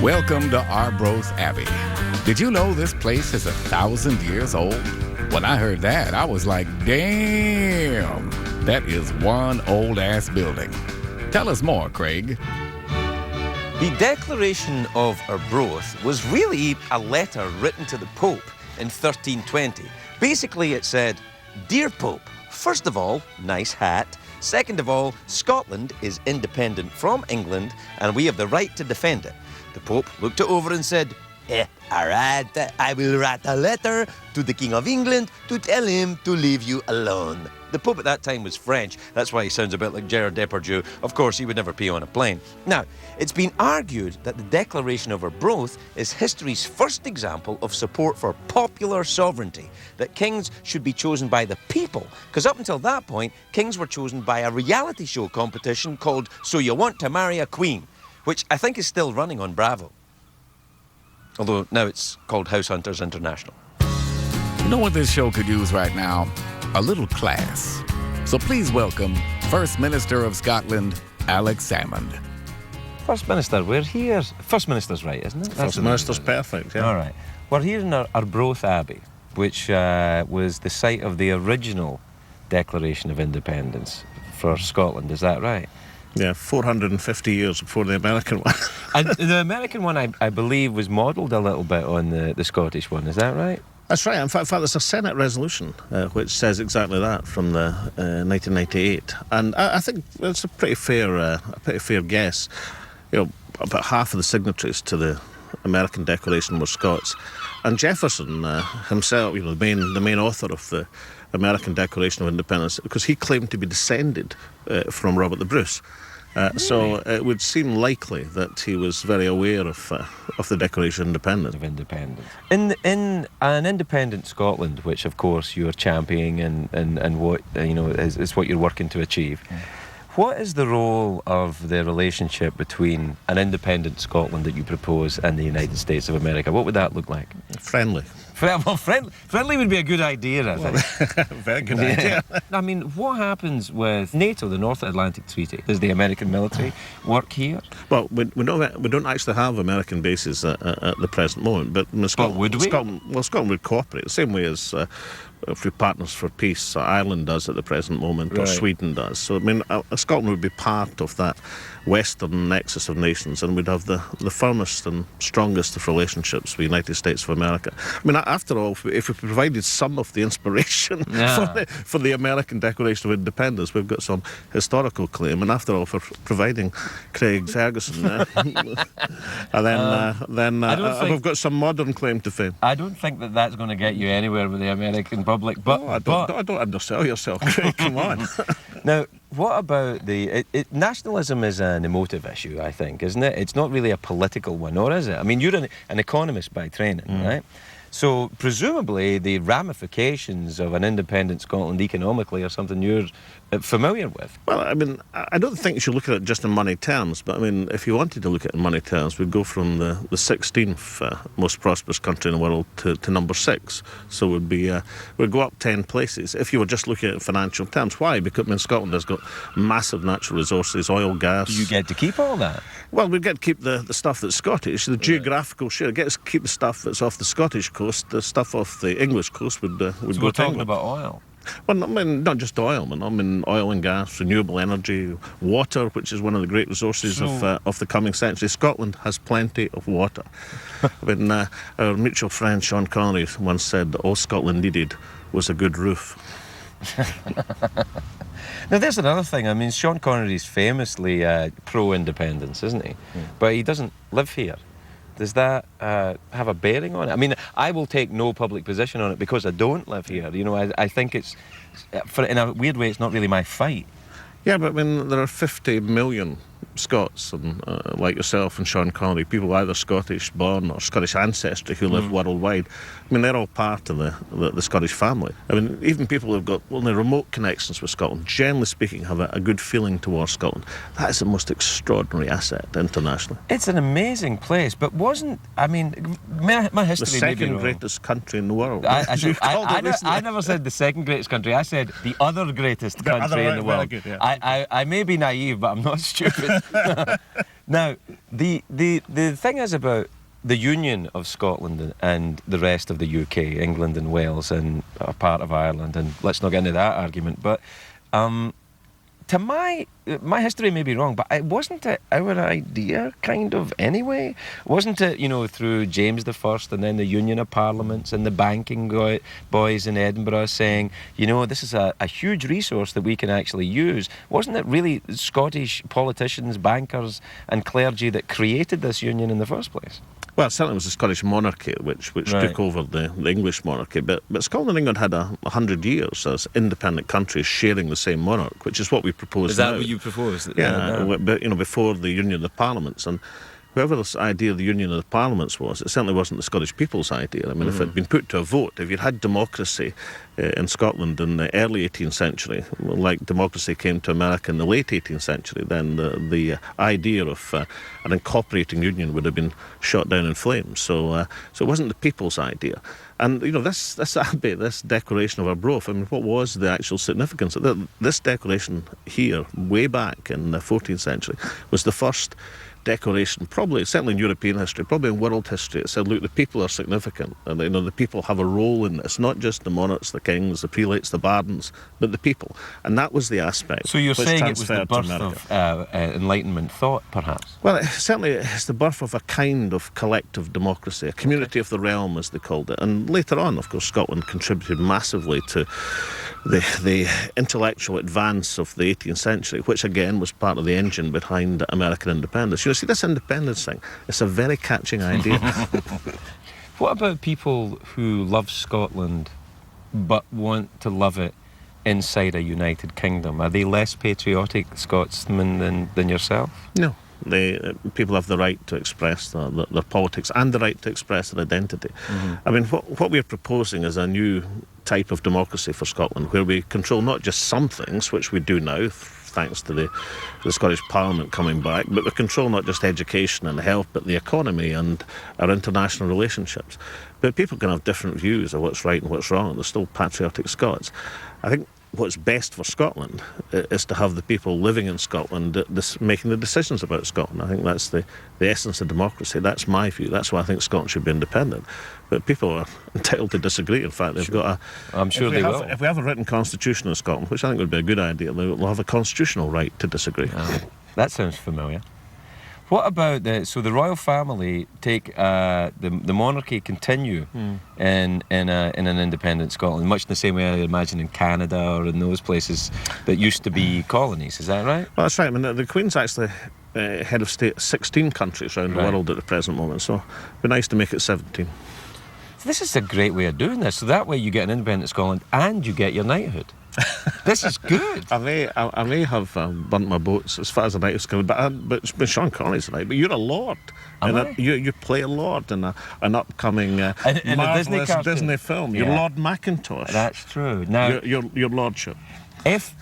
Welcome to Arbroath Abbey. Did you know this place is 1,000 years old? When I heard that, I was like, damn, that is one old-ass building. Tell us more, Craig. The Declaration of Arbroath was really a letter written to the Pope in 1320. Basically, it said, "Dear Pope, first of all, nice hat. Second of all, Scotland is independent from England and we have the right to defend it." The Pope looked it over and said, all right, I will write a letter to the King of England to tell him to leave you alone. The Pope at that time was French. That's why he sounds a bit like Gerard Depardieu. Of course, he would never pee on a plane. Now, it's been argued that the Declaration of Arbroath is history's first example of support for popular sovereignty, that kings should be chosen by the people, because up until that point, kings were chosen by a reality show competition called So You Want to Marry a Queen, which I think is still running on Bravo. Although now it's called House Hunters International. You know what this show could use right now? A little class. So please welcome First Minister of Scotland, Alex Salmond. First Minister, we're here. First Minister's right, isn't it? First Minister's perfect, yeah. All right. We're here in Arbroath Abbey, which was the site of the original Declaration of Independence for Scotland. Is that right? Yeah, 450 years before the American one. And the American one, I believe, was modelled a little bit on the Scottish one. Is that right? That's right. In fact, there's a Senate resolution which says exactly that from the 1998, and I think it's a pretty fair guess. You know, about half of the signatories to the American Declaration were Scots, and Jefferson himself, you know, the main author of the American Declaration of Independence, because he claimed to be descended from Robert the Bruce. Really? So it would seem likely that he was very aware of the Declaration of Independence. In an independent Scotland, which of course you're championing and what you know is what you're working to achieve. What is the role of the relationship between an independent Scotland that you propose and the United States of America? What would that look like? Friendly. Well, friendly would be a good idea, I think. Very good idea. I mean, what happens with NATO, the North Atlantic Treaty? Does the American military work here? Well, we don't actually have American bases at the present moment, but Scotland, would we? Scotland would cooperate the same way as through Partners for Peace, Ireland does at the present moment, or Sweden does. So, I mean, Scotland would be part of that western nexus of nations, and we'd have the firmest and strongest of relationships with the United States of America. I mean, after all, if we provided some of the inspiration for the American Declaration of Independence, we've got some historical claim, and after all, for providing Craig Ferguson, and then we've got some modern claim to fame. I don't think that's going to get you anywhere with the American public, but... I don't undersell yourself, Craig, come on. Now, what about nationalism is an emotive issue, I think, isn't it? It's not really a political one, or is it? I mean, you're an economist by training, right? So, presumably, the ramifications of an independent Scotland economically are something you're familiar with. Well, I mean, I don't think you should look at it just in money terms, but I mean, if you wanted to look at it in money terms, we'd go from the 16th most prosperous country in the world to number 6. So we'd go up 10 places if you were just looking at it in financial terms. Why? Because, I mean, Scotland has got massive natural resources, oil, gas. Do you get to keep all that? Well, we get to keep the stuff that's Scottish, the geographical share. We get to keep the stuff that's off the Scottish coast. The stuff off the English coast would go to England. So we're talking about oil? Well, I mean, not just oil, I mean oil and gas, renewable energy, water, which is one of the great resources of the coming century. Scotland has plenty of water. I mean, our mutual friend Sean Connery once said that all Scotland needed was a good roof. Now, there's another thing. I mean, Sean Connery's famously pro-independence, isn't he? But he doesn't live here. Does that have a bearing on it? I mean, I will take no public position on it because I don't live here. You know, I think it's, in a weird way, it's not really my fight. Yeah, but I mean, there are 50 million Scots, and like yourself and Sean Connery, people either Scottish born or Scottish ancestry who live worldwide. I mean, they're all part of the Scottish family. I mean, even people who've got only remote connections with Scotland, generally speaking, have a good feeling towards Scotland. That is the most extraordinary asset internationally. It's an amazing place, but my history... The second greatest country in the world. I never said the second greatest country. I said the other greatest country in the world. Good, yeah. I may be naive, but I'm not stupid. Now, The thing is about the union of Scotland and the rest of the UK, England and Wales and a part of Ireland, and let's not get into that argument, but to my history may be wrong, but wasn't it our idea, kind of, anyway? Wasn't it, through James I and then the Union of Parliaments and the banking boys in Edinburgh saying, this is a huge resource that we can actually use? Wasn't it really Scottish politicians, bankers and clergy that created this union in the first place? Well, it certainly was the Scottish monarchy which took over the English monarchy, but Scotland and England had 100 years as independent countries sharing the same monarch, which is what we propose now. Is that what you propose? Yeah, but before the Union of the Parliaments, and whoever this idea of the Union of the Parliaments was, it certainly wasn't the Scottish people's idea. I mean, if it had been put to a vote, if you'd had democracy in Scotland in the early 18th century, like democracy came to America in the late 18th century, then the idea of an incorporating union would have been shot down in flames. So it wasn't the people's idea. And, this Abbey, this declaration of Arbroath, I mean, what was the actual significance of it? This declaration here, way back in the 14th century, was the first declaration, probably, certainly in European history, probably in world history. It said, look, the people are significant, and the people have a role in this, not just the monarchs, the kings, the prelates, the bardens, but the people. And that was the aspect. So you're saying it was the birth of Enlightenment thought, perhaps? Well, certainly it's the birth of a kind of collective democracy, a community of the realm, as they called it. And later on, of course, Scotland contributed massively to the intellectual advance of the 18th century, which again was part of the engine behind American independence. See, this independence thing, it's a very catching idea. What about people who love Scotland but want to love it inside a United Kingdom? Are they less patriotic Scotsmen than yourself? No. People have the right to express their politics and the right to express their identity. I mean, what we're proposing is a new type of democracy for Scotland, where we control not just some things, which we do now, thanks to the Scottish Parliament coming back, but we control not just education and health, but the economy and our international relationships. But people can have different views of what's right and what's wrong, and they're still patriotic Scots. I think what's best for Scotland is to have the people living in Scotland making the decisions about Scotland. I think that's the essence of democracy. That's my view. That's why I think Scotland should be independent. But people are entitled to disagree. In fact, they've got I'm sure they will. If we have a written constitution in Scotland, which I think would be a good idea, they'll have a constitutional right to disagree. That sounds familiar. What about the royal family take the monarchy continue in an independent Scotland, much in the same way I imagine in Canada or in those places that used to be colonies? Is that right? Well, that's right. I mean, the Queen's actually head of state 16 countries around the world at the present moment, so it'd be nice to make it 17. This is a great way of doing this. So that way you get an independent Scotland and you get your knighthood. This is good. I may have burnt my boats as far as the knighthood's concerned, but Sean Connery's a knight. But you're a lord. You play a lord in an upcoming marvellous Disney film. You're Lord Macintosh. That's true. Now, your lordship. If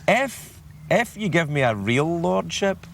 you give me a real lordship,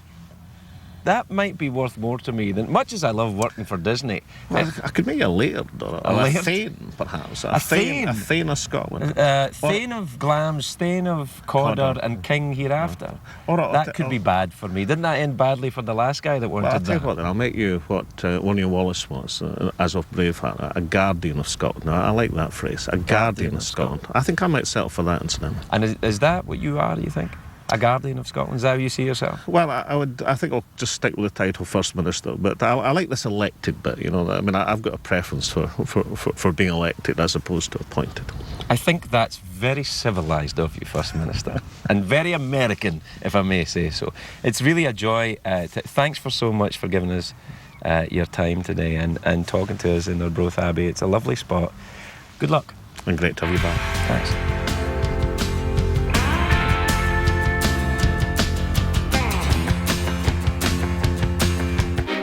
that might be worth more to me than much as I love working for Disney. Well, I could make a laird or a thane, perhaps. A thane of Scotland. Thane of Glamis, thane of Cawdor, and king hereafter. That could be bad for me. Didn't that end badly for the last guy that wanted I'll tell that? you what, then, I'll make you what William Wallace was, as of Braveheart, a guardian of Scotland. I like that phrase, a guardian of Scotland. I think I might settle for that incident. And is that what you are, do you think? A guardian of Scotland? Is that how you see yourself? Well, I think I'll just stick with the title First Minister, but I like this elected bit, I mean, I've got a preference for being elected as opposed to appointed. I think that's very civilised of you, First Minister, and very American, if I may say so. It's really a joy. Thanks so much for giving us your time today and talking to us in Arbroath Abbey. It's a lovely spot. Good luck. And great to have you back. Thanks.